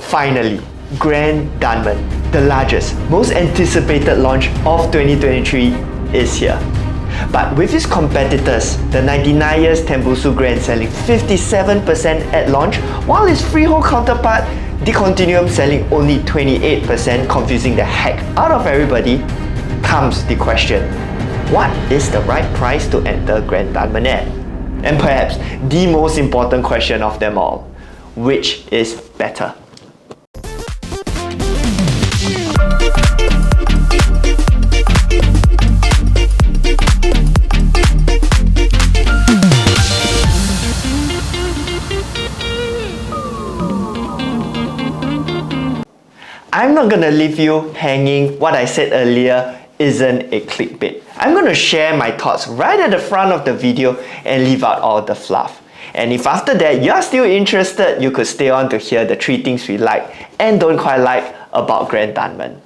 Finally, Grand Dunman, the largest, most anticipated launch of 2023 is here. But with its competitors, the 99 years Tembusu Grand selling 57% at launch, while its freehold counterpart, the Continuum, selling only 28%, confusing the heck out of everybody, comes the question: what is the right price to enter Grand Dunman at? And perhaps the most important question of them all: which is better? I'm not gonna leave you hanging. What I said earlier isn't a clickbait. I'm gonna share my thoughts right at the front of the video and leave out all the fluff. And if after that you're still interested, you could stay on to hear the 3 things we like and don't quite like about Grand Dunman.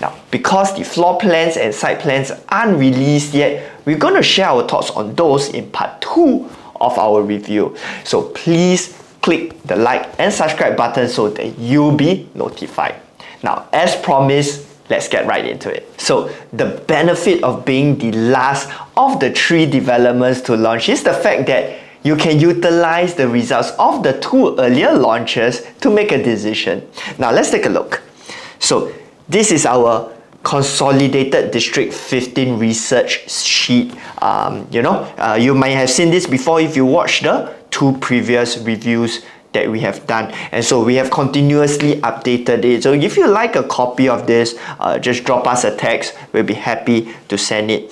Now, because the floor plans and site plans aren't released yet, we're gonna share our thoughts on those in part 2 of our review. So please click the like and subscribe button so that you'll be notified. Now, as promised, let's get right into it. So, the benefit of being the last of the 3 developments to launch is the fact that you can utilize the results of the 2 earlier launches to make a decision. Now, let's take a look. So, this is our consolidated District 15 research sheet. You might have seen this before if you watched the 2 previous reviews that we have done, and so we have continuously updated it. So if you like a copy of this, just drop us a text. We'll be happy to send it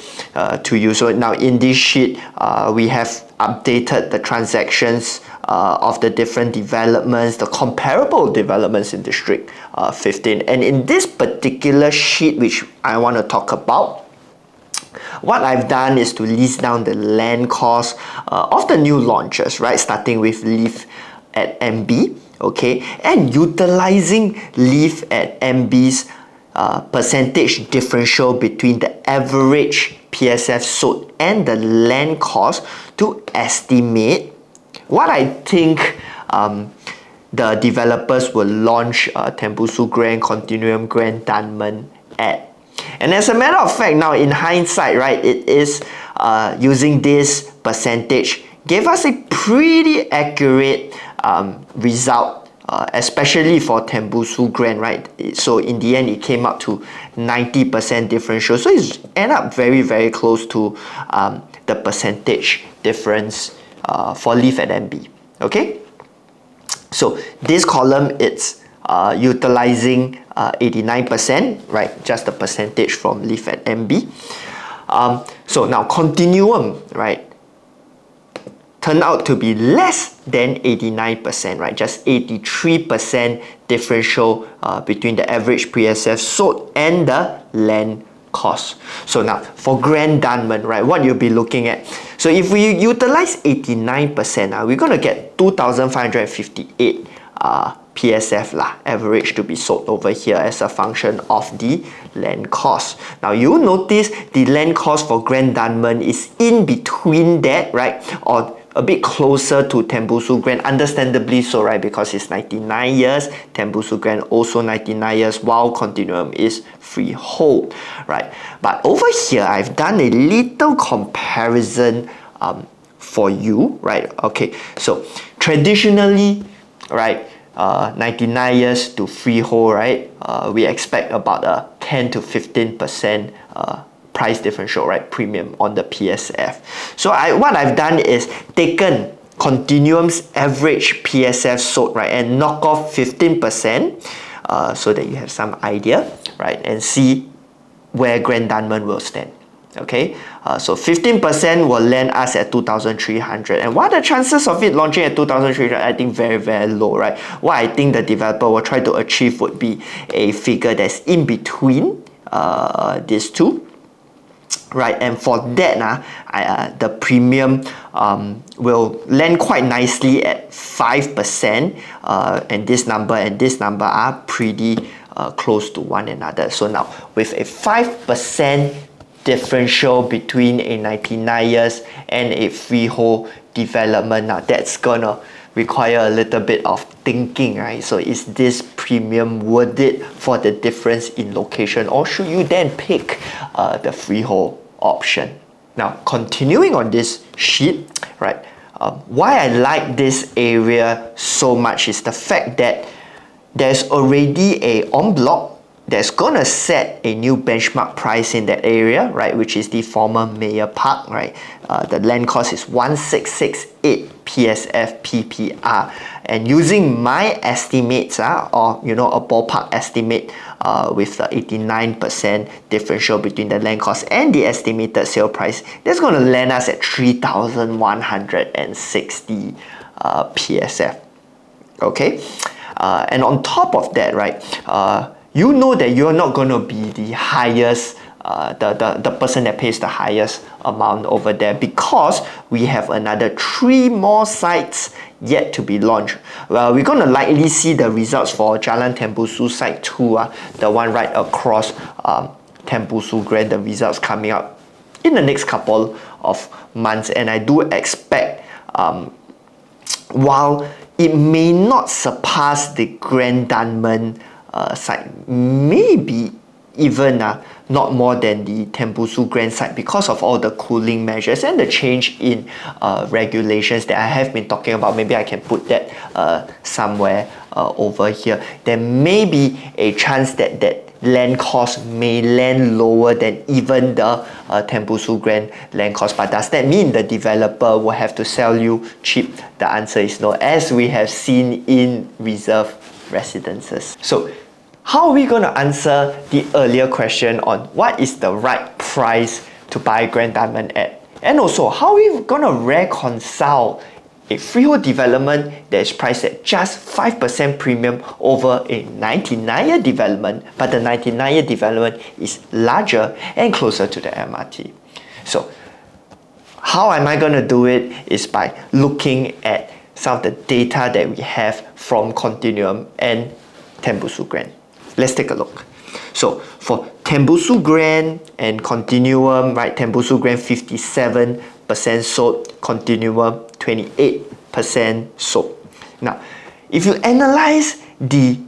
to you. So now in this sheet, we have updated the transactions of the different developments, the comparable developments in District 15. And in this particular sheet, which I want to talk about, what I've done is to list down the land cost of the new launches, right? Starting with Leaf at MB, okay, and utilizing Leaf at MB's percentage differential between the average PSF sold and the land cost to estimate what I think the developers will launch Tembusu Grand, Continuum, Grand Dunman at. And as a matter of fact, now in hindsight, right, it is using this percentage gave us a pretty accurate result, especially for Tembusu Grand, right? So in the end, it came up to 90% differential. So it's ended up very, very close to the percentage difference for Leaf at MB. Okay? So this column, it's utilizing 89%, right? Just the percentage from Leaf at MB. So now Continuum, right, turned out to be less than 89%, right? Just 83% differential between the average PSF sold and the land cost. So now for Grand Dunman, right, what you'll be looking at. So if we utilize 89%, we're going to get 2,558 PSF average to be sold over here as a function of the land cost. Now you'll notice the land cost for Grand Dunman is in between that, right, or a bit closer to Tembusu Grand, understandably so, right, because it's 99 years, Tembusu Grand also 99 years, while Continuum is freehold, right? But over here, I've done a little comparison for you, right? Okay, so traditionally, right, 99 years to freehold, right, we expect about a 10 to 15% price differential, right, premium on the PSF. So what I've done is taken Continuum's average PSF sold, right, and knock off 15% so that you have some idea, right, and see where Grand Dunman will stand. Okay, so 15% will land us at 2,300. And what are the chances of it launching at 2,300? I think very, very low, right? What I think the developer will try to achieve would be a figure that's in between these two. Right, and for that, the premium will land quite nicely at 5%, and this number are pretty close to one another. So now, with a 5% differential between a 99 years and a freehold development, now that's gonna require a little bit of thinking, right? So is this premium worth it for the difference in location, or should you then pick the freehold option? Now, continuing on this sheet, right? Why I like this area so much is the fact that there's already a en bloc that's gonna set a new benchmark price in that area, right, which is the former Mayor Park, right? The land cost is 1668 PSF PPR, and using my estimates, or you know, a ballpark estimate with the 89% differential between the land cost and the estimated sale price, that's gonna land us at 3,160 PSF. Okay, and on top of that, right, you know that you're not going to be the highest, the person that pays the highest amount over there, because we have another 3 more sites yet to be launched. Well, we're going to likely see the results for Jalan Tembusu Site 2, the one right across Tembusu Grand, the results coming up in the next couple of months, and I do expect, while it may not surpass the Grand Dunman site, maybe even not more than the Tembusu Grand site, because of all the cooling measures and the change in regulations that I have been talking about. Maybe I can put that somewhere over here. There may be a chance that land cost may land lower than even the Tembusu Grand land cost. But does that mean the developer will have to sell you cheap? The answer is no, as we have seen in reserve residences. So how are we going to answer the earlier question on what is the right price to buy Grand Dunman at? And also, how are we going to reconcile a freehold development that is priced at just 5% premium over a 99-year development, but the 99-year development is larger and closer to the MRT? So how am I going to do it is by looking at some of the data that we have from Continuum and Tembusu Grand. Let's take a look. So for Tembusu Grand and Continuum, right, Tembusu Grand 57% sold, Continuum 28% sold. Now, if you analyze the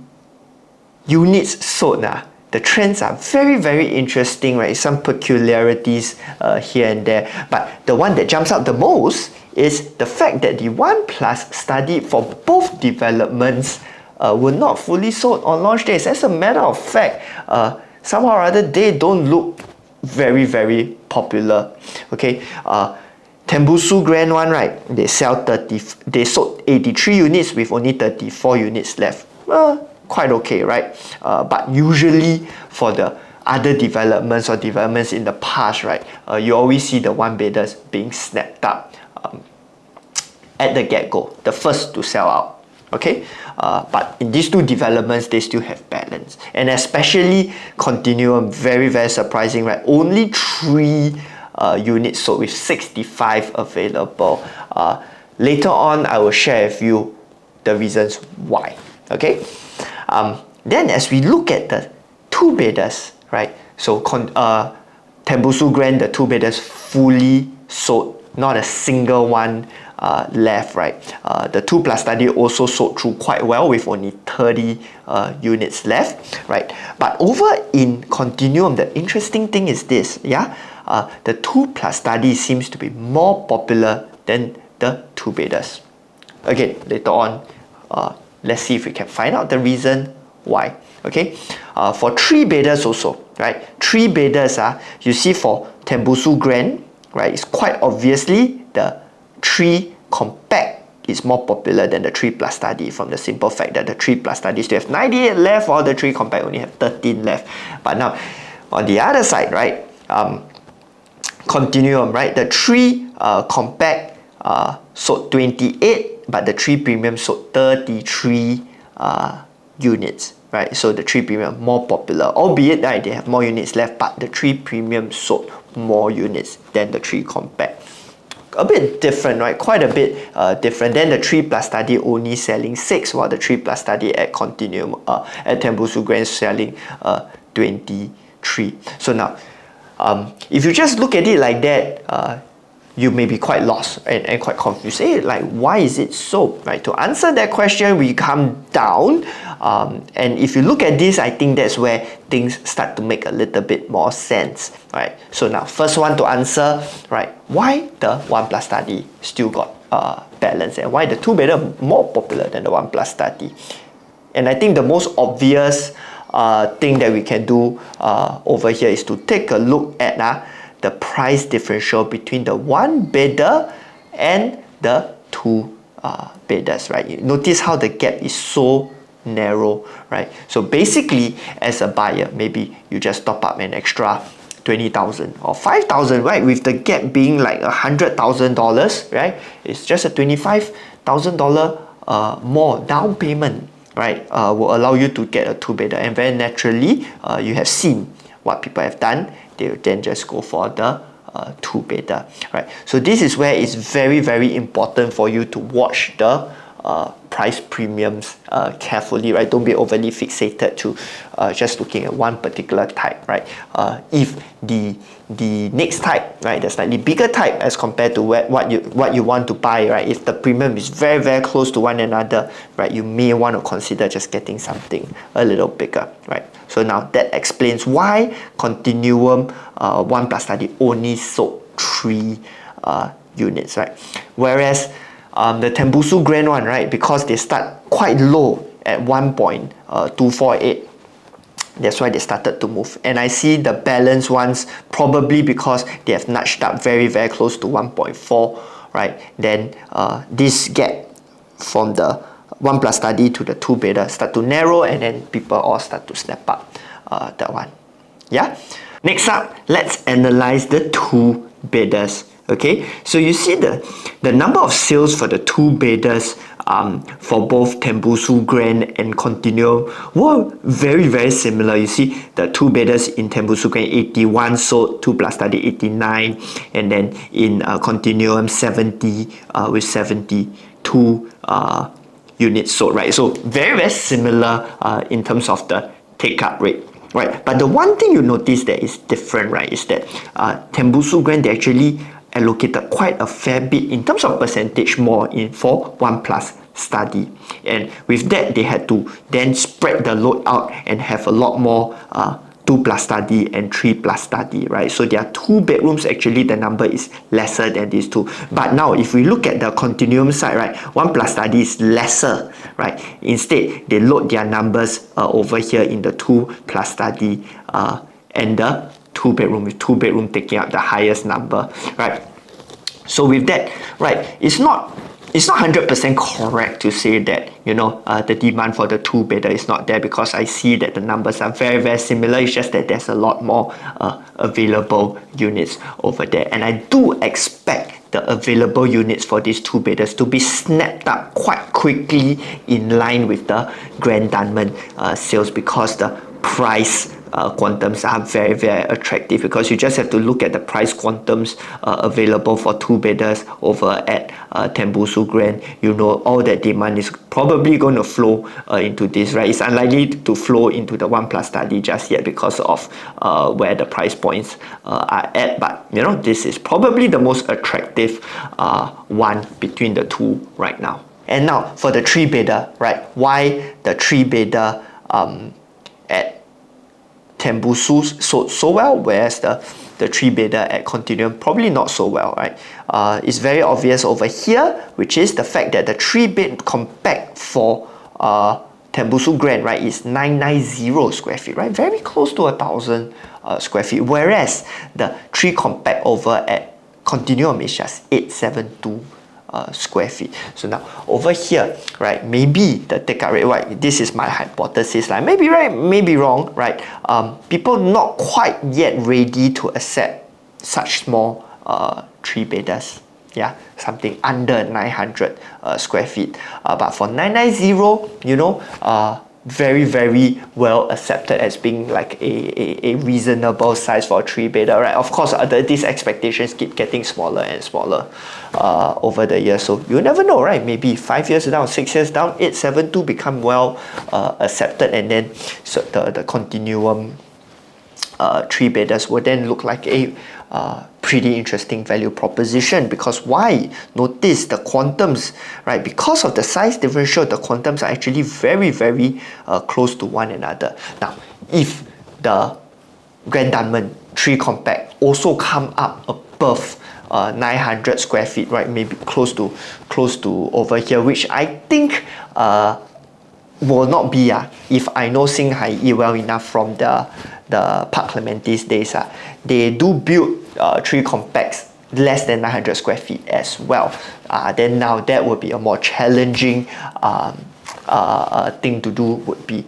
units sold, the trends are very, very interesting, right? Some peculiarities here and there, but the one that jumps out the most is the fact that the 1+ study for both developments were not fully sold on launch days. As a matter of fact, somehow or other they don't look very, very popular. Okay, Tembusu Grand one, right? They sold 83 units with only 34 units left. Quite okay, right? But usually for the other developments or developments in the past, right, you always see the one bidders being snapped up at the get-go, the first to sell out. Okay, but in these two developments, they still have balance, and especially Continuum, very, very surprising, right? Only 3 units sold with 65 available. Later on, I will share with you the reasons why. Okay, then as we look at the 2 bidders, right? So Tembusu Grand, the 2 bidders fully sold, not a single one left, right? The 2+ study also sold through quite well with only 30 units left, right? But over in Continuum, the interesting thing is this, the 2+ study seems to be more popular than the 2 bidders. Again, later on, let's see if we can find out the reason why. Okay, for 3 bidders also, right? 3 bidders, you see for Tembusu Grand, right? It's quite obviously the 3 compact is more popular than the 3+ study, from the simple fact that the 3+ study still have 98 left while the 3 compact only have 13 left. But now on the other side, right, Continuum, right, the 3 compact sold 28, but the 3 premium sold 33 units, right? So the 3 premium more popular, albeit right, they have more units left, but the 3 premium sold more units than the 3 compact. A bit different, right? Quite a bit different. Then the 3+ study only selling 6, while the 3+ study at Continuum, at Tembusu Grand selling 23. So now, if you just look at it like that, you may be quite lost and quite confused. Hey, like, why is it so? Right? To answer that question, we come down, and if you look at this, I think that's where things start to make a little bit more sense. Right? So now, first one to answer, right? Why the 1 plus study still got balance, and why the 2-bedder more popular than the 1 plus study? And I think the most obvious thing that we can do over here is to take a look at the price differential between the 1-bedder and the 2-bedders, right? You notice how the gap is so narrow, right? So basically, as a buyer, maybe you just top up an extra 20,000 or 5,000, right? With the gap being like $100,000, right? It's just a $25,000 more down payment, right? Will allow you to get a 2-bedder, and very naturally, you have seen what people have done. They will then just go for the 2-bedder, right? So this is where it's very, very important for you to watch the price premiums carefully, right? Don't be overly fixated to just looking at one particular type, right? If the next type, right, the slightly bigger type as compared to what you want to buy, right, if the premium is very, very close to one another, right, you may want to consider just getting something a little bigger, right? So now that explains why Continuum 1 plus study only sold 3 units, right? Whereas the Tembusu Grand one, right, because they start quite low at 1.248, that's why they started to move. And I see the balance ones probably because they have nudged up very, very close to 1.4, right? Then this gap from the 1 plus study to the 2-bedder start to narrow, and then people all start to snap up that one. Yeah. Next up, let's analyze the 2-bedders. Okay, so you see the number of sales for the 2-bedders for both Tembusu Grand and Continuum were very, very similar. You see the 2-bedders in Tembusu Grand 81 sold, 2 plus study 89, and then in Continuum 70 with 72 units sold, right? So very, very similar in terms of the take-up rate. Right, but the one thing you notice that is different, right, is that Tembusu Grand, they actually allocated quite a fair bit in terms of percentage more in for 1 plus study, and with that they had to then spread the load out and have a lot more 2 plus study and 3 plus study, right? So their 2 bedrooms, actually the number is lesser than these two. But now if we look at the Continuum side, right, 1 plus study is lesser, right? Instead they load their numbers over here in the 2 plus study and the 2-bedroom, with 2-bedroom taking up the highest number, right? So with that, right, it's not 100% correct to say that, you know, the demand for the 2-bedder is not there, because I see that the numbers are very, very similar. It's just that there's a lot more available units over there, and I do expect the available units for these 2-bedders to be snapped up quite quickly in line with the Grand Dunman sales, because the price quantums are very, very attractive, because you just have to look at the price quantums available for 2-bedders over at Tembusu Grand. You know, all that demand is probably going to flow into this, right? It's unlikely to flow into the 1 plus study just yet because of where the price points are at, but you know, this is probably the most attractive one between the two right now. And now for the 3-bedder, right? Why the 3-bedder at Tembusu sold so well, whereas the 3-bedder at Continuum probably not so well, right? It's very obvious over here, which is the fact that the 3-bed compact for Tembusu Grand, right, is 990 square feet, right? Very close to 1,000 square feet, whereas the 3 compact over at Continuum is just 872 square feet. So now over here, right, maybe the take-up rate, right, this is my hypothesis, like maybe right, maybe wrong, right? People not quite yet ready to accept such small 3-bedders. Yeah, something under 900 square feet. But for 990, you know, very, very well accepted as being like a reasonable size for a 3-bedder, right? Of course, these expectations keep getting smaller and smaller over the years, so you never know, right? Maybe 5 years down, 6 years down, 872 become well accepted, and then so the Continuum 3-bedders will then look like a pretty interesting value proposition. Because why? Notice the quantums, right? Because of the size differential, the quantums are actually very, very close to one another. Now, if the Grand Dunman 3 compact also come up above 900 square feet, right? Maybe close to over here, which I think will not be if I know SingHaiyi well enough from the Park Clementi's days. They do build 3 compacts less than 900 square feet as well. Then now that would be a more challenging thing to do, would be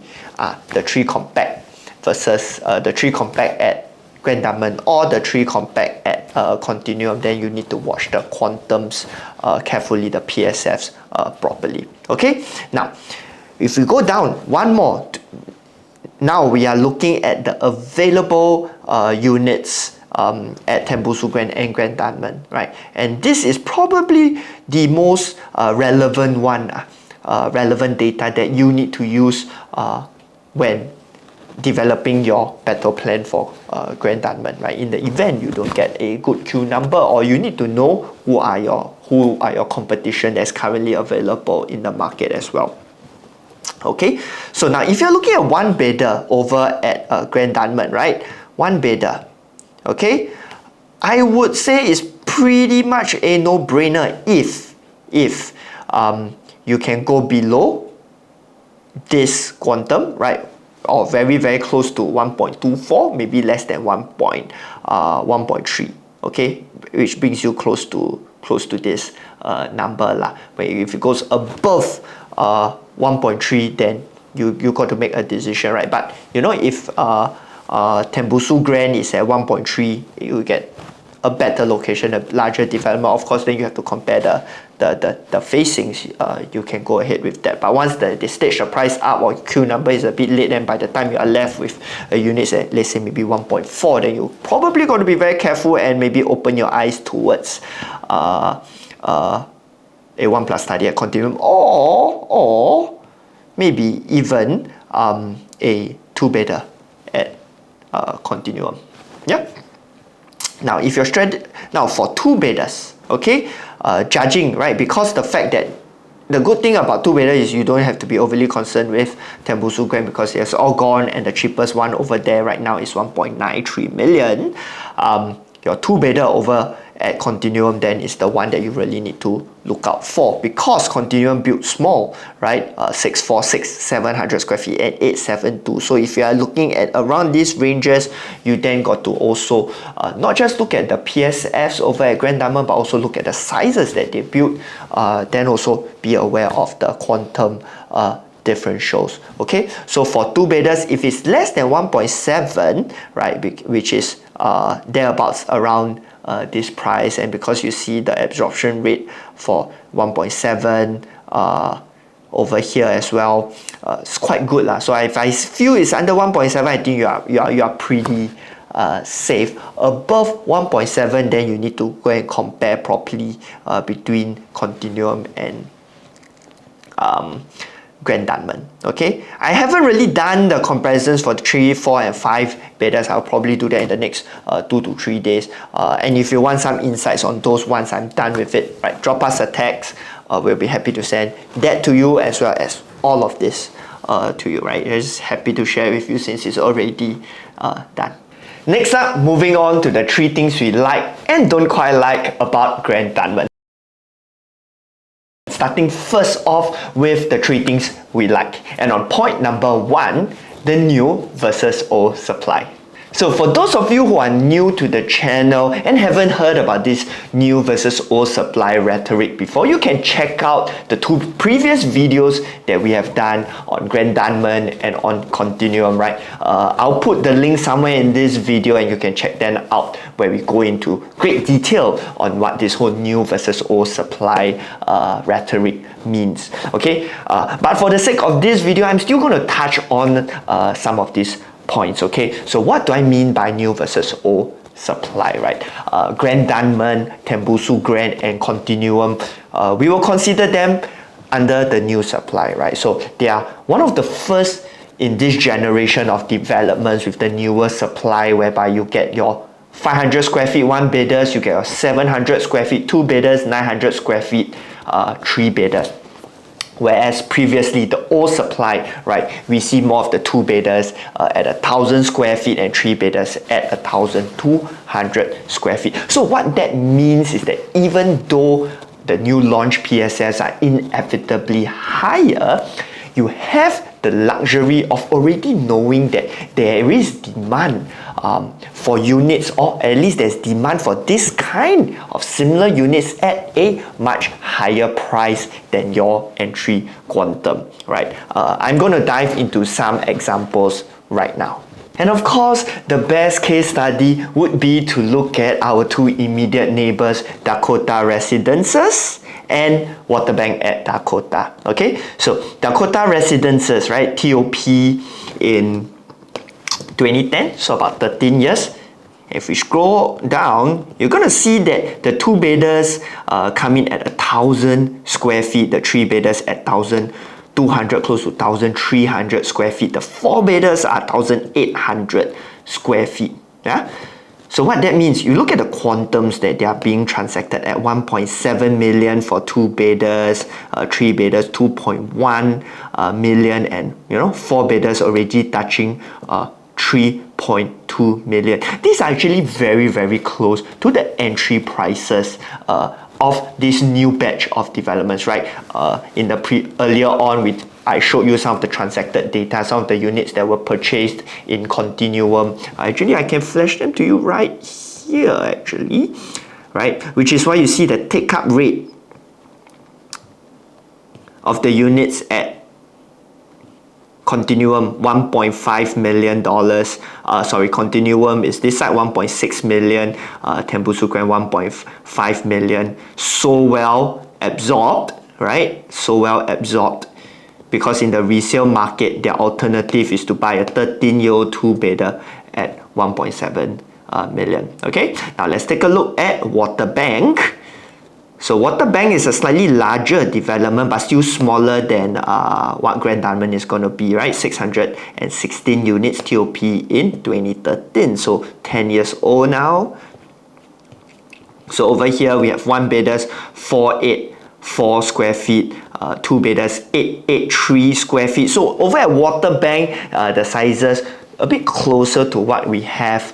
the 3 compact versus the 3 compact at Grand Dunman or the 3 compact at Continuum. Then you need to watch the quantums carefully, the PSFs properly. Okay, now if we go down one more, now we are looking at the available units at Tembusu Grand and Grand Dunman, right? And this is probably the most relevant one, relevant data that you need to use when developing your battle plan for Grand Dunman, right? In the event you don't get a good queue number, or you need to know who are your competition that's currently available in the market as well. Okay, so now if you're looking at one bedder over at Grand Dunman, right? One bedder, okay, I would say it's pretty much a no-brainer if you can go below this quantum, right? Or very, very close to 1.24, maybe less than 1.3, okay, which brings you close to this number lah. But if it goes above 1.3, then you got to make a decision, right? But you know, if Tembusu Grand is at 1.3, you get a better location, a larger development. Of course, then you have to compare the facings. You can go ahead with that. But once they stage the price up, or queue number is a bit late, and by the time you are left with a unit at, let's say, maybe 1.4, then you probably got to be very careful and maybe open your eyes towards a 1+ study at Continuum, or maybe even a 2-bedder at Continuum. Yeah. Now, if you're now for 2-bedders, okay, judging, right, because the fact that the good thing about 2-bedder is you don't have to be overly concerned with Tembusu Grand, because it's all gone, and the cheapest one over there right now is 1.93 million. Your 2-bedder over at Continuum then is the one that you really need to look out for, because Continuum built small, right? 646, 700 square feet, and 872. So if you are looking at around these ranges, you then got to also not just look at the PSFs over at Grand Dunman, but also look at the sizes that they built. Then also be aware of the quantum differentials. Okay, so for 2-bedders, if it's less than 1.7, right, which is thereabouts around this price, and because you see the absorption rate for 1.7 over here as well, it's quite good lah. So if I feel it's under 1.7, I think you are pretty safe. Above 1.7, then you need to go and compare properly between Continuum and Grand Dunman. Okay, I haven't really done the comparisons for 3, 4, and 5 bedders. I'll probably do that in the next 2 to 3 days. And if you want some insights on those once I'm done with it, right, drop us a text. We'll be happy to send that to you, as well as all of this to you, right? Just happy to share with you since it's already done. Next up, moving on to the 3 things we like and don't quite like about Grand Dunman. Starting first off with the 3 things we like. And on point number 1, the new versus old supply. So for those of you who are new to the channel and haven't heard about this new versus old supply rhetoric before, you can check out the 2 previous videos that we have done on Grand Dunman and on Continuum, right? I'll put the link somewhere in this video and you can check them out, where we go into great detail on what this whole new versus old supply rhetoric means. Okay, but for the sake of this video, I'm still going to touch on some of these points. Okay, so what do I mean by new versus old supply, right? Grand Dunman, Tembusu Grand, and Continuum, we will consider them under the new supply, right? So they are one of the first in this generation of developments with the newer supply, whereby you get your 500 square feet, 1 bidders, you get your 700 square feet, 2 bidders, 900 square feet, 3 bidders. Whereas previously the old supply, right, we see more of the 2 bidders at 1,000 square feet and 3 bidders at 1,200 square feet. So what that means is that even though the new launch PSS are inevitably higher, you have the luxury of already knowing that there is demand for units, or at least there's demand for this kind of similar units at a much higher price than your entry quantum, right? I'm going to dive into some examples right now. And of course, the best case study would be to look at our 2 immediate neighbors, Dakota Residences and Waterbank at Dakota. Okay, so Dakota Residences, right, TOP in 2010, so about 13 years. If we scroll down, you're going to see that the 2 bidders come in at 1,000 square feet, the 3 bidders at 1,200, close to 1,300 square feet. The 4 bidders are 1,800 square feet. Yeah. So what that means, you look at the quantums that they are being transacted at 1.7 million for 2 bidders, 3 bidders 2.1 million, and 4 bidders already touching 3.2 million. These are actually very, very close to the entry prices of this new batch of developments, right? In the earlier on, I showed you some of the transacted data, some of the units that were purchased in continuum. Actually, I can flash them to you right here, actually, right? Which is why you see the take-up rate of the units at Continuum, $1.5 million. Continuum is this side, 1.6 million. Tembusu Grand, 1.5 million. So well absorbed, right? So well absorbed. Because in the resale market, their alternative is to buy a 13-year-old 2 bidder at 1.7 million. Okay, now let's take a look at Waterbank. So Waterbank is a slightly larger development, but still smaller than what Grand Dunman is going to be, right? 616 units TOP in 2013, so 10 years old now. So over here we have 1 bidders 484 square feet, 2 bidders 883 square feet. So over at Waterbank, the sizes a bit closer to what we have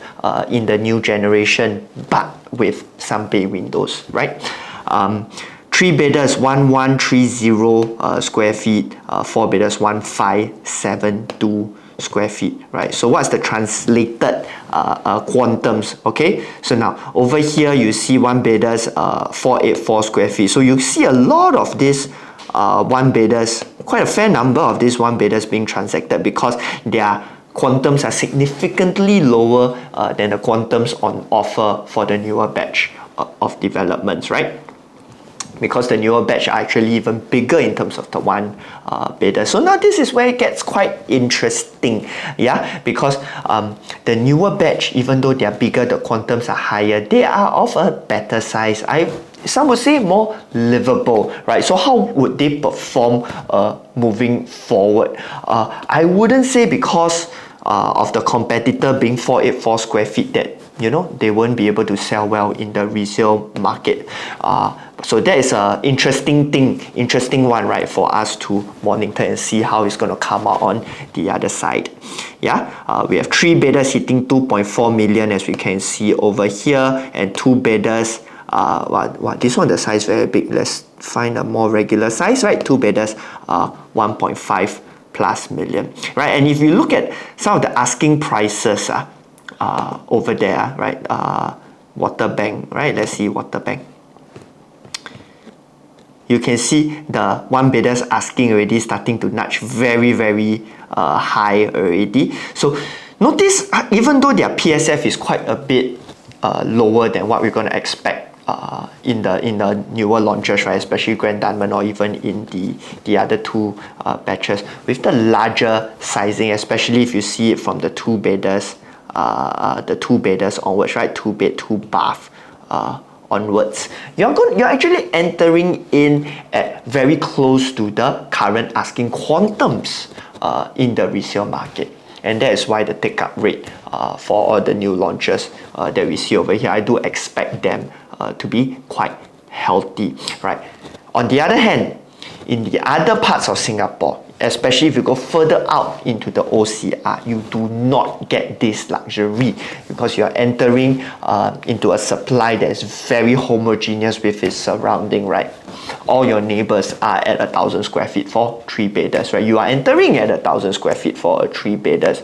in the new generation, but with some bay windows, right? 3 bidders 1130 square feet, 4 bidders 1572 square feet, right? So what's the translated quantums? Okay, so now over here you see 1 bidders 484 square feet. So you see a lot of this 1 bidders, quite a fair number of these 1 bidders being transacted, because their quantums are significantly lower than the quantums on offer for the newer batch of developments, right? Because the newer batch are actually even bigger in terms of the 1 bidder. So now this is where it gets quite interesting, yeah, because the newer batch, even though they are bigger, the quantums are higher, they are of a better size. Some would say more livable, right? So how would they perform moving forward? I wouldn't say because of the competitor being 484 square feet that they won't be able to sell well in the resale market. So that is an interesting one, right, for us to monitor and see how it's going to come out on the other side. Yeah, we have 3 bidders hitting 2.4 million, as we can see over here, and 2 bidders. This one, the size very big. Let's find a more regular size, right? 2 bidders, 1.5 plus million, right? And if you look at some of the asking prices over there, right? Waterbank, right? Let's see Waterbank. You can see the 1 bidders asking already starting to nudge very, very high already. So notice, even though their PSF is quite a bit lower than what we're going to expect in the newer launches, right? Especially Grand Dunman, or even in the other 2 batches, with the larger sizing, especially if you see it from the 2 bidders, onwards, right? 2 bed, 2 bath onwards, you're actually entering in at very close to the current asking quantums in the resale market. and that is why the take-up rate for all the new launches that we see over here, I do expect them to be quite healthy, right? On the other hand, in the other parts of Singapore, especially if you go further out into the OCR, you do not get this luxury because you are entering into a supply that is very homogeneous with its surrounding, right? All your neighbors are at 1,000 square feet for 3-bedders, right? You are entering at 1,000 square feet for a 3-bedders,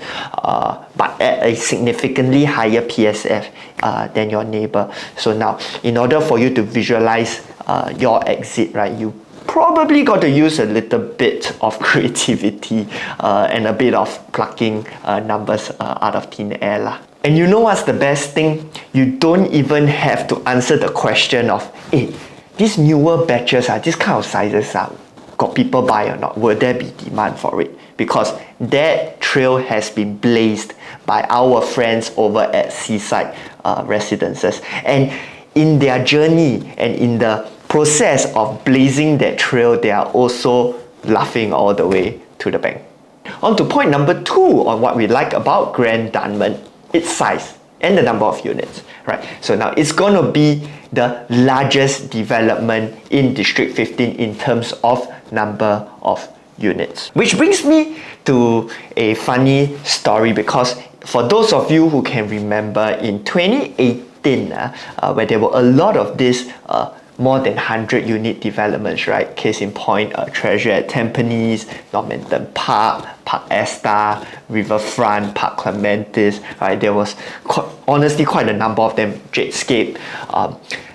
but at a significantly higher PSF than your neighbor. So now, in order for you to visualize your exit, right, you probably got to use a little bit of creativity and a bit of plucking numbers out of thin air lah. And you know what's the best thing? You don't even have to answer the question of, hey, these newer batches, these kind of sizes, got people buy or not? Will there be demand for it? Because that trail has been blazed by our friends over at Seaside Residences. And in their journey and in the process of blazing that trail, they are also laughing all the way to the bank. On to point number 2 on what we like about Grand Dunman, its size and the number of units, right? So now it's going to be the largest development in District 15 in terms of number of units. Which brings me to a funny story, because for those of you who can remember in 2018, where there were a lot of this more than 100 unit developments, right? Case in point, Treasure at Tampines, Normanton Park, Park Esta, Riverfront, Park Clementis, right? There was honestly quite a number of them, Jadescape.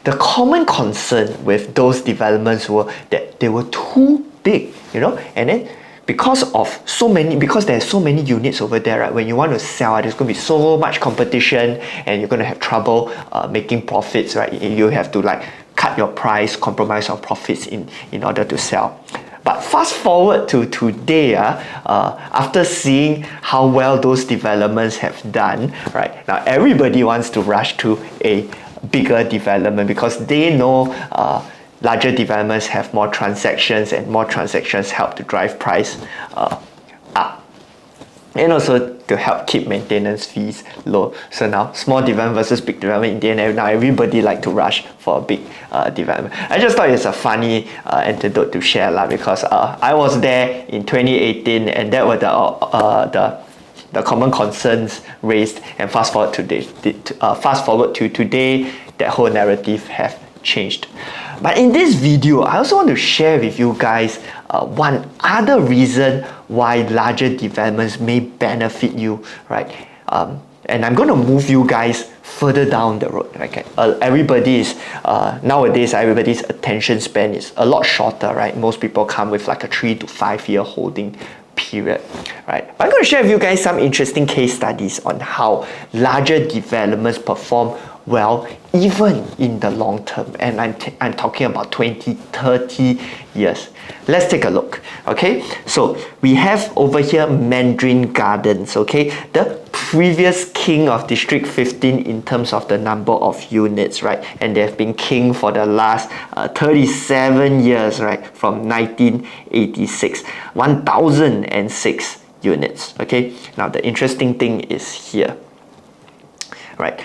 The common concern with those developments were that they were too big, you know, and then because there's so many units over there, right? When you want to sell, there's going to be so much competition and you're going to have trouble making profits, right? You have to like cut your price, compromise on profits in order to sell. But fast forward to today, after seeing how well those developments have done, right? Now everybody wants to rush to a bigger development because they know larger developments have more transactions, and more transactions help to drive price up. And also to help keep maintenance fees low. So now, small development versus big development, in the end, now everybody like to rush for a big development. I just thought it's a funny anecdote to share because I was there in 2018, and that were the common concerns raised. And fast forward to today, that whole narrative have changed. But in this video, I also want to share with you guys one other reason why larger developments may benefit you, right? And I'm going to move you guys further down the road. Okay, nowadays everybody's attention span is a lot shorter, right? Most people come with like a 3 to 5 year holding period, right? But I'm going to share with you guys some interesting case studies on how larger developments perform well even in the long term, and I'm talking about 20-30 years. Let's take a look. Okay, so we have over here Mandarin Gardens, okay, the previous king of District 15 in terms of the number of units, right? And they have been king for the last 37 years, right? From 1986, 1006 units. Okay, now the interesting thing is here, right?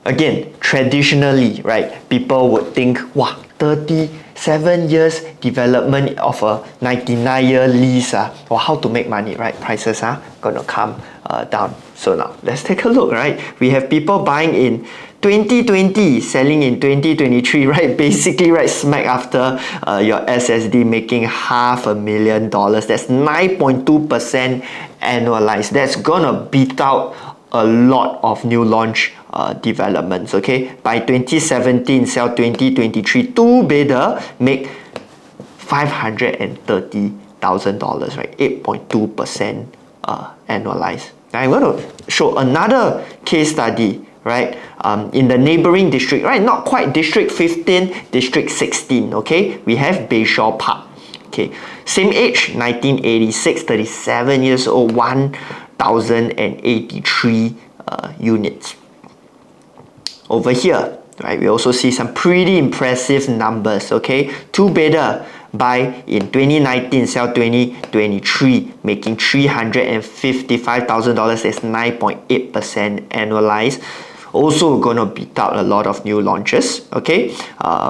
Again, traditionally, right, people would think, wow, 37 years development of a 99-year lease, or how to make money, right? Prices are gonna come down. So now, let's take a look, right? We have people buying in 2020, selling in 2023, right? Basically, right, smack after your SSD making $500,000. That's 9.2% annualized. That's gonna beat out a lot of new launch developments, okay? By 2017, sell 2023, 2-bedder make $530,000, right? 8.2% annualized. Now I'm going to show another case study, right? In the neighboring district, right? Not quite District 15, District 16, okay? We have Bayshore Park, okay? Same age, 1986, 37 years old, 1,083 units. Over here, right? We also see some pretty impressive numbers, okay? Two-bedder, buy in 2019, sell 2023, making $355,000. That's 9.8% annualized. Also gonna beat out a lot of new launches, okay?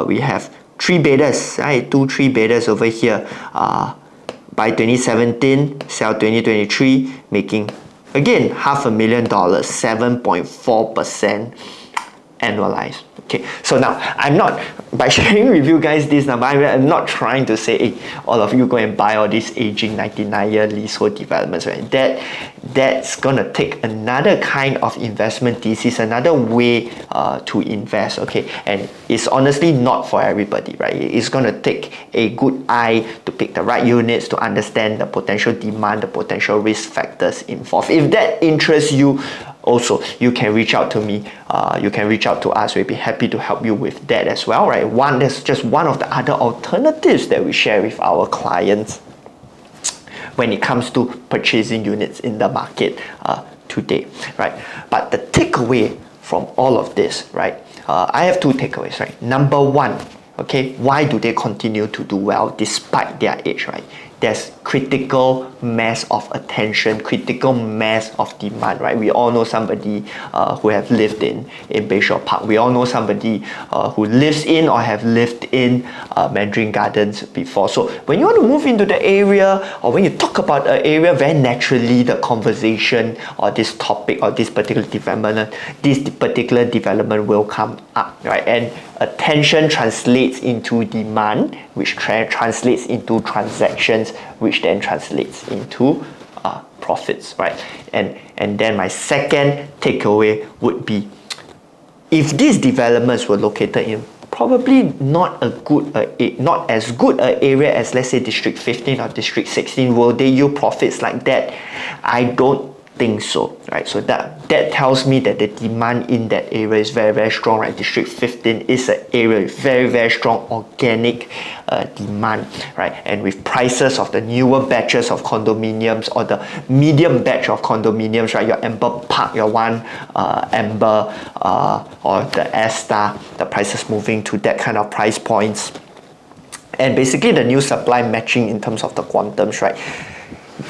We have three-bedders, right? Two three-bedders over here. Buy 2017, sell 2023, making again $500,000, 7.4% annualized. Okay, so now I'm not, by sharing with you guys this number, I'm not trying to say, hey, all of you go and buy all these aging 99-year leasehold developments, right? That's gonna take another kind of investment thesis, another way to invest, okay? And it's honestly not for everybody, right? It's gonna take a good eye to pick the right units, to understand the potential demand, the potential risk factors involved. If that interests you, also, you can reach out to me, you can reach out to us. We'll be happy to help you with that as well, right? That's just one of the other alternatives that we share with our clients when it comes to purchasing units in the market today, right? But the takeaway from all of this, right? I have two takeaways, right? Number one, okay, why do they continue to do well despite their age, right? There's critical mass of attention, critical mass of demand, right? We all know somebody who have lived in Bayshore Park. We all know somebody who lives in or have lived in Mandarin Gardens before. So when you want to move into the area, or when you talk about an area, very naturally the conversation or this topic or this particular development will come up, right? And attention translates into demand, which translates into transactions, which then translates into profits, right? And then my second takeaway would be, if these developments were located in probably not as good an area as, let's say, District 15 or District 16, will they yield profits like that? I don't think so, right? So that tells me that the demand in that area is very, very strong, right? District 15 is an area with very, very strong organic demand, right? And with prices of the newer batches of condominiums or the medium batch of condominiums, right? Your Amber Park, your one Amber or the S-Star, the prices moving to that kind of price points. And basically the new supply matching in terms of the quantums, right?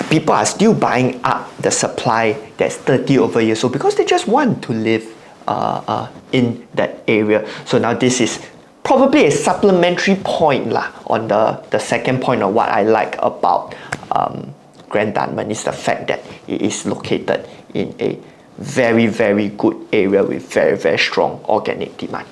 People are still buying up the supply that's 30 over years old because they just want to live in that area. So now this is probably a supplementary point on the second point of what I like about Grand Dunman is the fact that it is located in a very, very good area with very, very strong organic demand.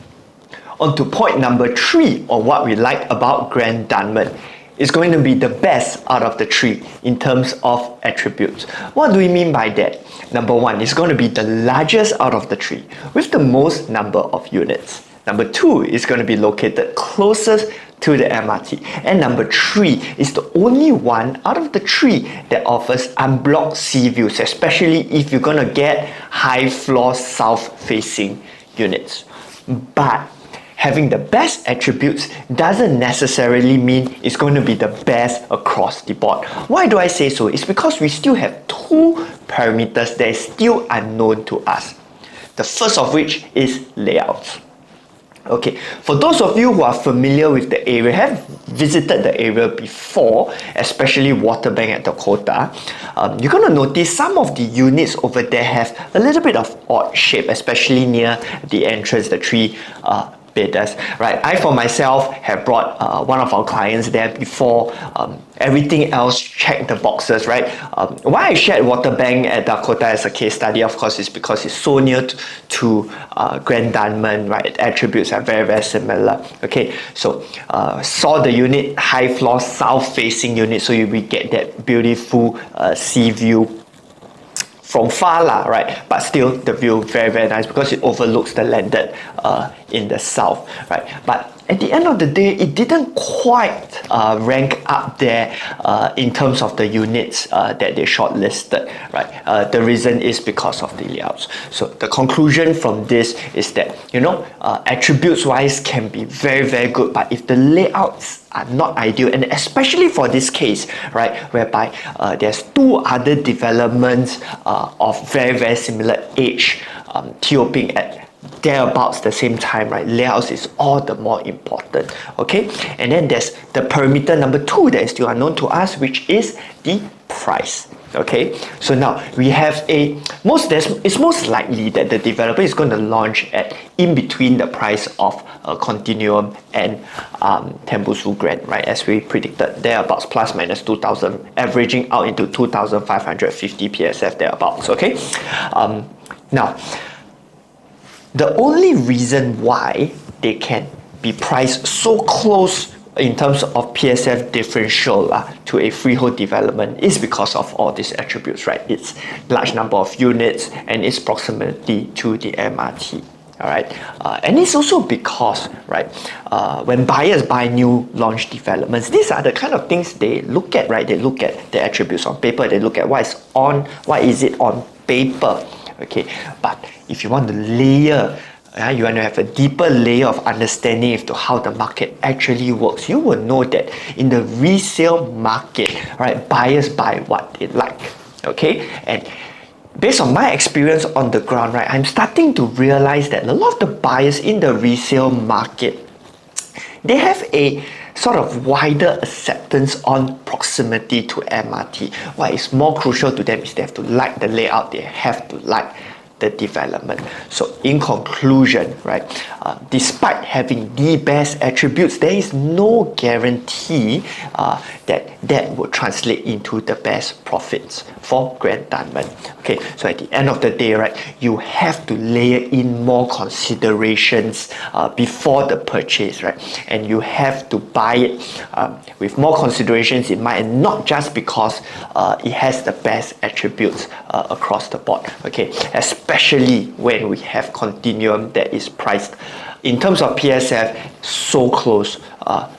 On to point number 3 on what we like about Grand Dunman. Is going to be the best out of the 3 in terms of attributes. What do we mean by that? Number 1, it's going to be the largest out of the 3 with the most number of units. Number 2 is going to be located closest to the MRT. And number 3 is the only one out of the 3 that offers unblocked sea views, especially if you're going to get high floor south facing units. But having the best attributes doesn't necessarily mean it's going to be the best across the board. Why do I say so? It's because we still have 2 parameters that is still unknown to us. The first of which is layouts. Okay, for those of you who are familiar with the area, have visited the area before, especially Waterbank at Dakota, you're going to notice some of the units over there have a little bit of odd shape, especially near the entrance, the 3 bidders, right? I for myself have brought one of our clients there before. Everything else checked the boxes, right? Why I shared Waterbank at Dakota as a case study, of course, is because it's so near to Grand Dunman, right? Attributes are very, very similar. Okay, so saw the unit, high floor, south facing unit, so you will get that beautiful sea view from far, right? But still the view very, very nice because it overlooks the landed in the south, right? But at the end of the day, it didn't quite rank up there in terms of the units that they shortlisted, right? The reason is because of the layouts. So the conclusion from this is that, you know, attributes wise can be very, very good, but if the layouts are not ideal, and especially for this case, right, whereby there's 2 other developments of very, very similar age TOPing at thereabouts the same time, right? Layouts is all the more important, okay? And then there's the parameter number 2 that is still unknown to us, which is the price. Okay, so now we have it's most likely that the developer is going to launch at in between the price of Continuum and Tembusu Grand, right? As we predicted, thereabouts, plus minus 2,000, averaging out into 2,550 PSF thereabouts. Okay, now the only reason why they can be priced so close in terms of PSF differential to a freehold development is because of all these attributes, right? It's large number of units and its proximity to the MRT. All right, and it's also because, right, when buyers buy new launch developments, these are the kind of things they look at, right? They look at the attributes on paper. They look at what is it on paper, okay? But if you want to layer, you want to have a deeper layer of understanding as to how the market actually works, you will know that in the resale market, right, buyers buy what they like, okay? And based on my experience on the ground, right, I'm starting to realize that a lot of the buyers in the resale market, they have a sort of wider acceptance on proximity to MRT. What is more crucial to them is they have to like the layout, they have to like the development. So in conclusion, right, despite having the best attributes, there is no guarantee that would translate into the best profits for Grand Dunman. Okay, so at the end of the day, right, you have to layer in more considerations before the purchase, right, and you have to buy it with more considerations in mind, and not just because it has the best attributes across the board. Okay, especially when we have Continuum that is priced in terms of PSF so close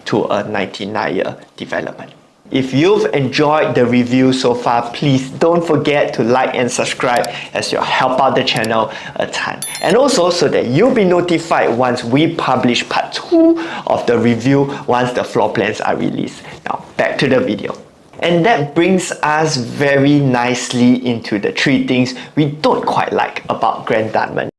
to a 99-year development. If you've enjoyed the review so far, please don't forget to like and subscribe, as you'll help out the channel a ton. And also so that you'll be notified once we publish part 2 of the review once the floor plans are released. Now back to the video. And that brings us very nicely into the 3 things we don't quite like about Grand Dunman.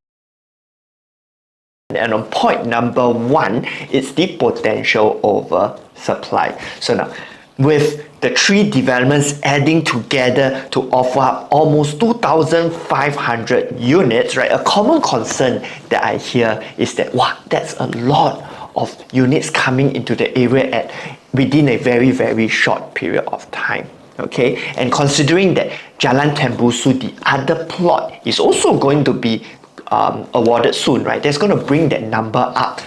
And on point number 1, it's the potential oversupply. So now, with the 3 developments adding together to offer up almost 2,500 units, right? A common concern that I hear is that, wow, that's a lot of units coming into the area within a very, very short period of time. Okay, and considering that Jalan Tembusu, the other plot, is also going to be awarded soon, right? That's going to bring that number up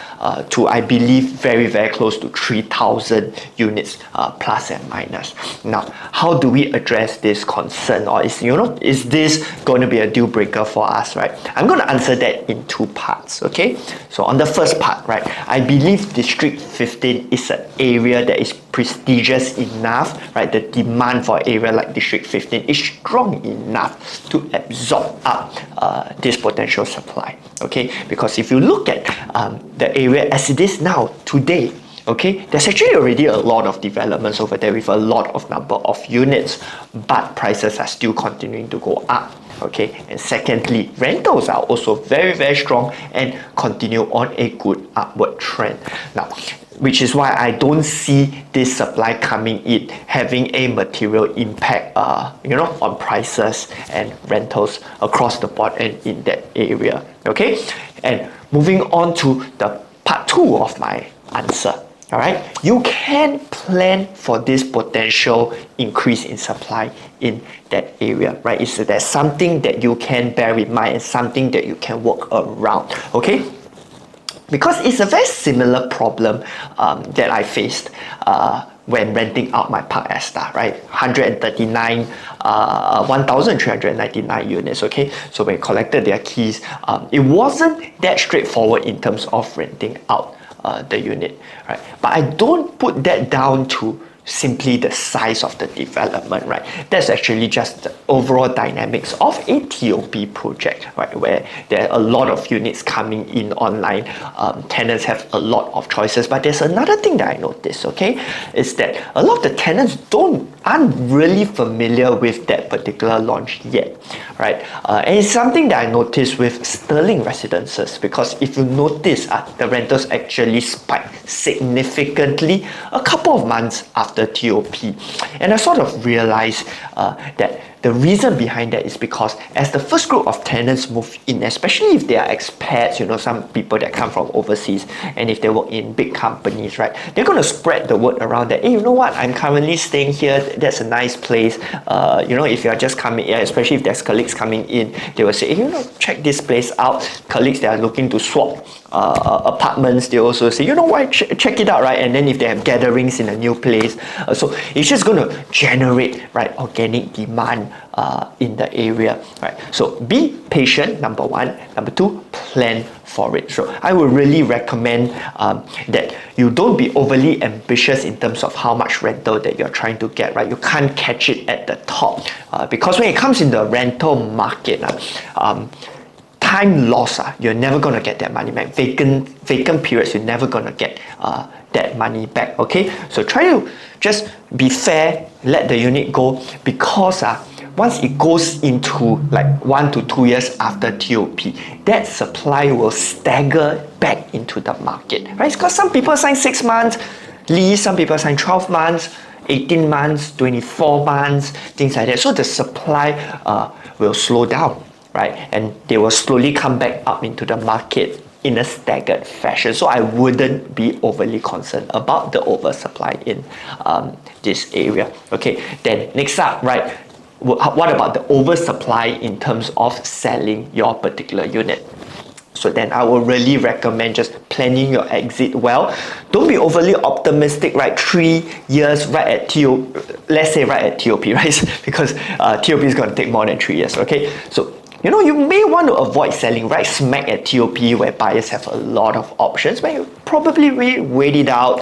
to, I believe, very, very close to 3,000 units plus and minus. Now, how do we address this concern, or is this going to be a deal breaker for us, right? I'm going to answer that in 2 parts, okay? So on the first part, right, I believe District 15 is an area that is prestigious enough, right? The demand for an area like District 15 is strong enough to absorb up this potential supply, okay? Because if you look at the area as it is now, today, okay, there's actually already a lot of developments over there with a lot of number of units, but prices are still continuing to go up. Okay, and secondly, rentals are also very, very strong and continue on a good upward trend. Now, which is why I don't see this supply coming in having a material impact, on prices and rentals across the board and in that area. Okay, and moving on to the part 2 of my answer. All right, you can plan for this potential increase in supply in that area, right? There's something that you can bear in mind and something that you can work around, okay? Because it's a very similar problem that I faced when renting out my Park Esta, right? 1,399 units, okay? So when I collected their keys, it wasn't that straightforward in terms of renting out the unit, right? But I don't put that down to simply the size of the development, right? That's actually just the overall dynamics of a TOP project, right? Where there are a lot of units coming in online. Tenants have a lot of choices, but there's another thing that I noticed, okay? Is that a lot of the tenants aren't really familiar with that particular launch yet, right? And it's something that I noticed with Sterling residences, because if you notice, the rentals actually spiked significantly a couple of months after TOP. And I sort of realized that the reason behind that is because as the first group of tenants move in, especially if they are expats, you know, some people that come from overseas, and if they work in big companies, right, they're going to spread the word around that, hey, you know what, I'm currently staying here, that's a nice place. You know, if you're just coming in, especially if there's colleagues coming in, they will say, hey, you know, check this place out. Colleagues that are looking to swap apartments, they also say, you know what, check it out, right? And then if they have gatherings in a new place, so it's just going to generate, right, organic demand in the area, right? So be patient, number one. Number two, plan for it. So I would really recommend that you don't be overly ambitious in terms of how much rental that you're trying to get, right? You can't catch it at the top because when it comes in the rental market, time loss, you're never going to get that money back. Vacant periods, you're never going to get that money back, okay? So try to just be fair, let the unit go, because once it goes into like 1 to 2 years after TOP, that supply will stagger back into the market, right? Because some people sign 6 months lease, some people sign 12 months, 18 months, 24 months, things like that. So the supply will slow down, right? And they will slowly come back up into the market in a staggered fashion. So I wouldn't be overly concerned about the oversupply in this area. Okay, then next up, right? What about the oversupply in terms of selling your particular unit? So then I would really recommend just planning your exit well. Don't be overly optimistic, right? 3 years right at TOP, let's say right at TOP, right? Because TOP is going to take more than 3 years, okay? So, you know, you may want to avoid selling right smack at TOP where buyers have a lot of options, but you probably wait it out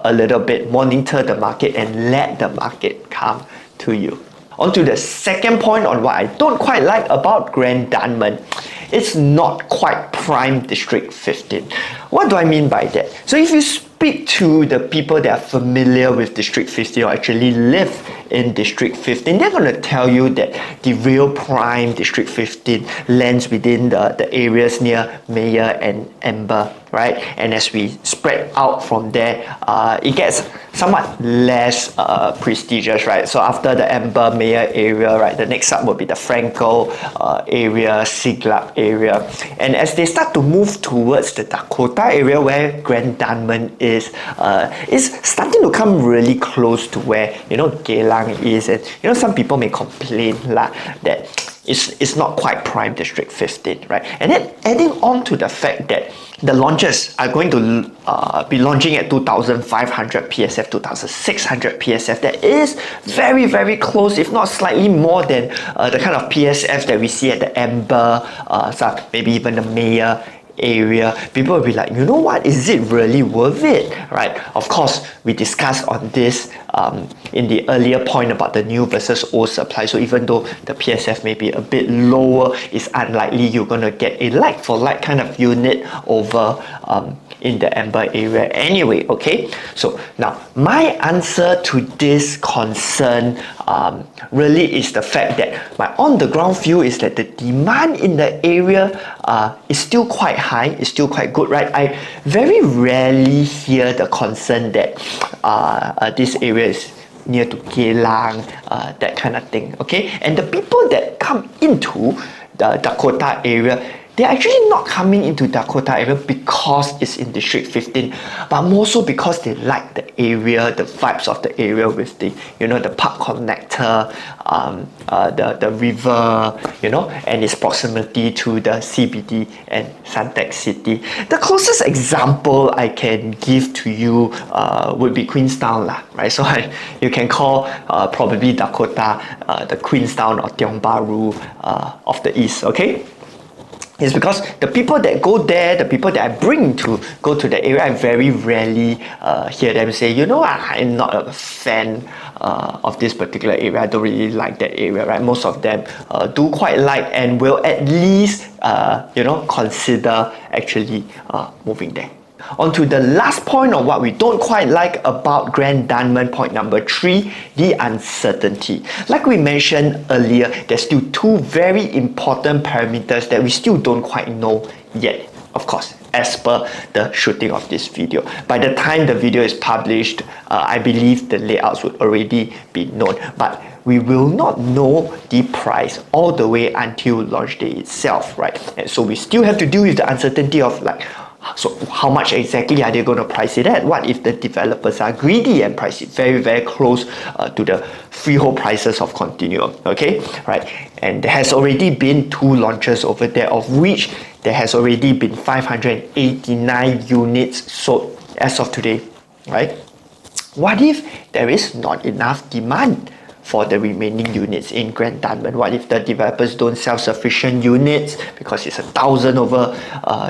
a little bit, monitor the market and let the market come to you. On to the second point on what I don't quite like about Grand Dunman. It's not quite prime District 15. What do I mean by that? So if you speak to the people that are familiar with District 15 or actually live in District 15, they're going to tell you that the real prime District 15 lands within the areas near Mayor and Amber, right? And as we spread out from there, it gets somewhat less prestigious, right? So after the Amber Mayor area, right, the next up will be the Franco area, Siglap area. And as they start to move towards the Dakota area where Grand Dunman is starting to come really close to where, you know, Geylang is. And, you know, some people may complain that it's not quite prime District 15, right? And then adding on to the fact that the launches are going to be launching at 2,500 PSF, 2,600 PSF. That is very, very close, if not slightly more than the kind of PSF that we see at the Amber, maybe even the Mayor area. People will be like, you know what, is it really worth it, right? Of course, we discussed on this in the earlier point about the new versus old supply. So even though the PSF may be a bit lower, it's unlikely you're going to get a like-for-like kind of unit over in the Amber area anyway, okay? So now, my answer to this concern really is the fact that my on-the-ground view is that the demand in the area is still quite high, is still quite good, right? I very rarely hear the concern that this area is near to Geylang, that kind of thing, okay? And the people that come into the Dakota area, they're actually not coming into Dakota area because it's in District 15, but more so because they like the area, the vibes of the area with the, you know, the park connector, the river, you know, and its proximity to the CBD and Suntec City. The closest example I can give to you would be Queenstown, right? So you can call probably Dakota the Queenstown or Tiong Bahru of the East, okay? is because the people that go there, the people that I bring to go to the area, I very rarely hear them say, you know, I'm not a fan of this particular area, I don't really like that area, right? Most of them do quite like and will at least, you know, consider actually moving there. On to the last point of what we don't quite like about Grand Dunman, point number 3, the uncertainty. Like we mentioned earlier, there's still two very important parameters that we still don't quite know yet. Of course, as per the shooting of this video. By the time the video is published, I believe the layouts would already be known. But we will not know the price all the way until launch day itself, right? And so we still have to deal with the uncertainty of like, so how much exactly are they going to price it at? What if the developers are greedy and price it very, very close to the freehold prices of Continuum, okay? Right? And there has already been 2 launches over there, of which there has already been 589 units sold as of today, right? What if there is not enough demand for the remaining units in Grand Dunman? What if the developers don't sell sufficient units because it's 1,000 over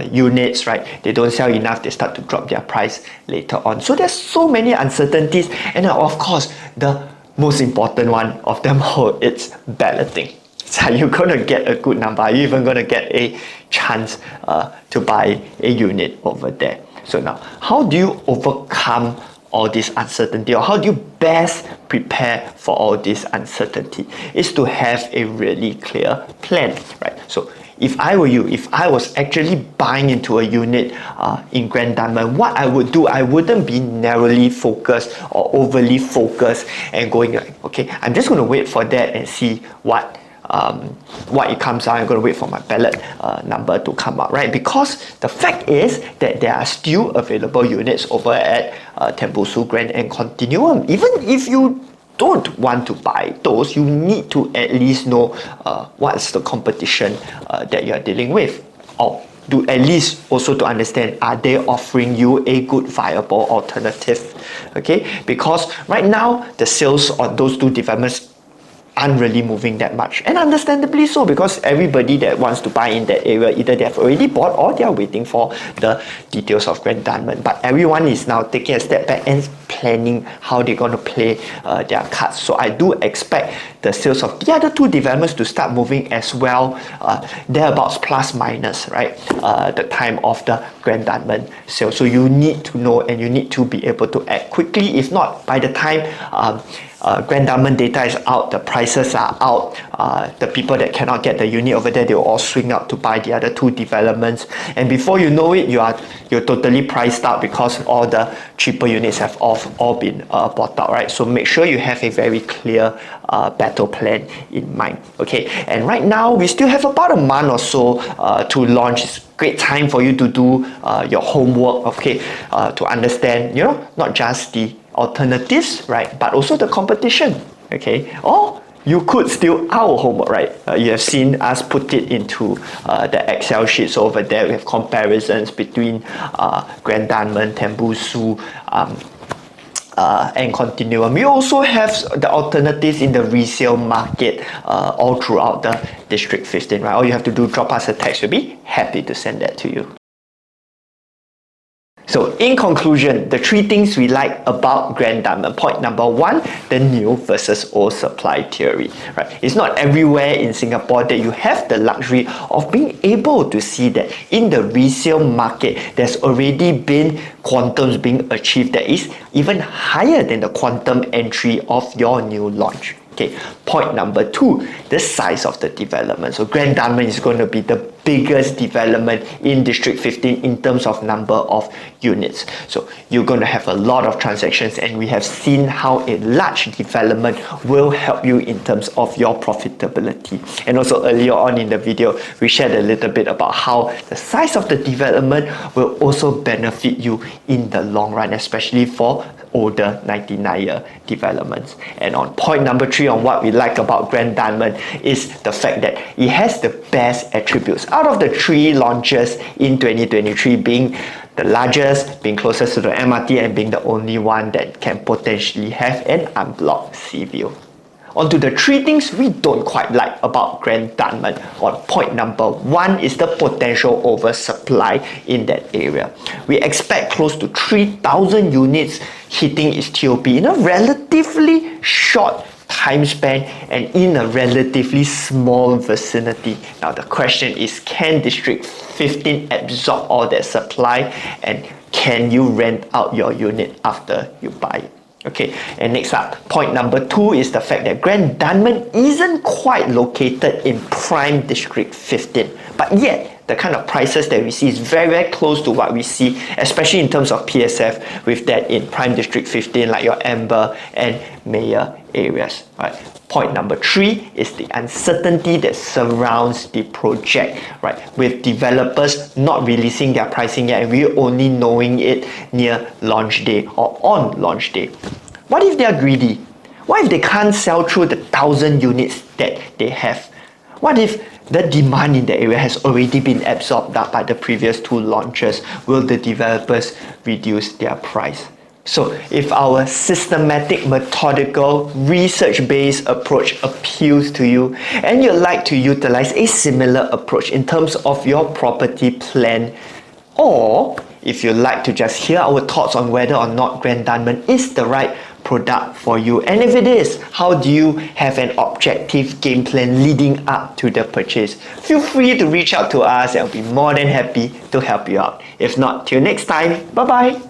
units, right? They don't sell enough, they start to drop their price later on. So there's so many uncertainties, and of course, the most important one of them all, it's balloting. So are you going to get a good number? Are you even going to get a chance to buy a unit over there? So now, how do you overcome all this uncertainty, or how do you best prepare for all this uncertainty? Is to have a really clear plan, right? So if I were you, if I was actually buying into a unit in Grand Dunman, what I would do, I wouldn't be narrowly focused or overly focused and going like, okay, I'm just going to wait for that and see what it comes out. I'm going to wait for my ballot number to come out, right? Because the fact is that there are still available units over at Tembusu, Grand and Continuum. Even if you don't want to buy those, you need to at least know what's the competition that you're dealing with, or to at least also to understand, are they offering you a good viable alternative, okay? Because right now the sales on those 2 developments aren't really moving that much, and understandably so, because everybody that wants to buy in that area, either they have already bought or they are waiting for the details of Grand Dunman. But everyone is now taking a step back and planning how they're going to play their cards. So I do expect the sales of the other 2 developments to start moving as well, thereabouts plus minus, right, the time of the Grand Dunman sale. So you need to know and you need to be able to act quickly. If not, by the time Grand Dunman data is out, the prices are out, the people that cannot get the unit over there, they will all swing out to buy the other 2 developments, and before you know it, you're totally priced out because all the cheaper units have all been bought out, right? So make sure you have a very clear battle plan in mind, okay? And right now we still have about a month or so to launch. It's great time for you to do your homework, okay, to understand, you know, not just the alternatives, right, but also the competition, okay? Or you could steal our homework, right? You have seen us put it into the Excel sheets over there. We have comparisons between Grand Dunman, Tembusu, and Continuum. We also have the alternatives in the resale market all throughout the District 15, right? All you have to do, drop us a text. We'll be happy to send that to you. So in conclusion, the 3 things we like about Grand Dunman. Point number 1, the new versus old supply theory, right? It's not everywhere in Singapore that you have the luxury of being able to see that in the resale market, there's already been quantums being achieved that is even higher than the quantum entry of your new launch. Okay, point number 2, the size of the development. So Grand Dunman is going to be the biggest development in District 15 in terms of number of units. So you're going to have a lot of transactions, and we have seen how a large development will help you in terms of your profitability. And also earlier on in the video, we shared a little bit about how the size of the development will also benefit you in the long run, especially for older 99-year developments. And on point number 3 on what we like about Grand Dunman is the fact that it has the best attributes. Out of the 3 launches in 2023, being the largest, being closest to the MRT, and being the only one that can potentially have an unblocked sea view. On to the three things we don't quite like about Grand Dunman. On point number one is the potential oversupply in that area. We expect close to 3,000 units hitting its TOP in a relatively short time span and in a relatively small vicinity. Now the question is, can District 15 absorb all that supply, and can you rent out your unit after you buy it? Okay, and next up, point number two is the fact that Grand Dunman isn't quite located in prime District 15, but yet the kind of prices that we see is very close to what we see, especially in terms of PSF, with that in prime District 15 like your Amber and Mayor areas. Right. Point number three is the uncertainty that surrounds the project, right? With developers not releasing their pricing yet and we only knowing it near launch day or on launch day. What if they are greedy? What if they can't sell through the 1,000 units that they have? What if the demand in the area has already been absorbed up by the previous two launches? Will the developers reduce their price? So if our systematic, methodical, research-based approach appeals to you and you'd like to utilize a similar approach in terms of your property plan, or if you'd like to just hear our thoughts on whether or not Grand Dunman is the right product for you, and if it is, how do you have an objective game plan leading up to the purchase, feel free to reach out to us and I'll be more than happy to help you out. If not, till next time, bye bye.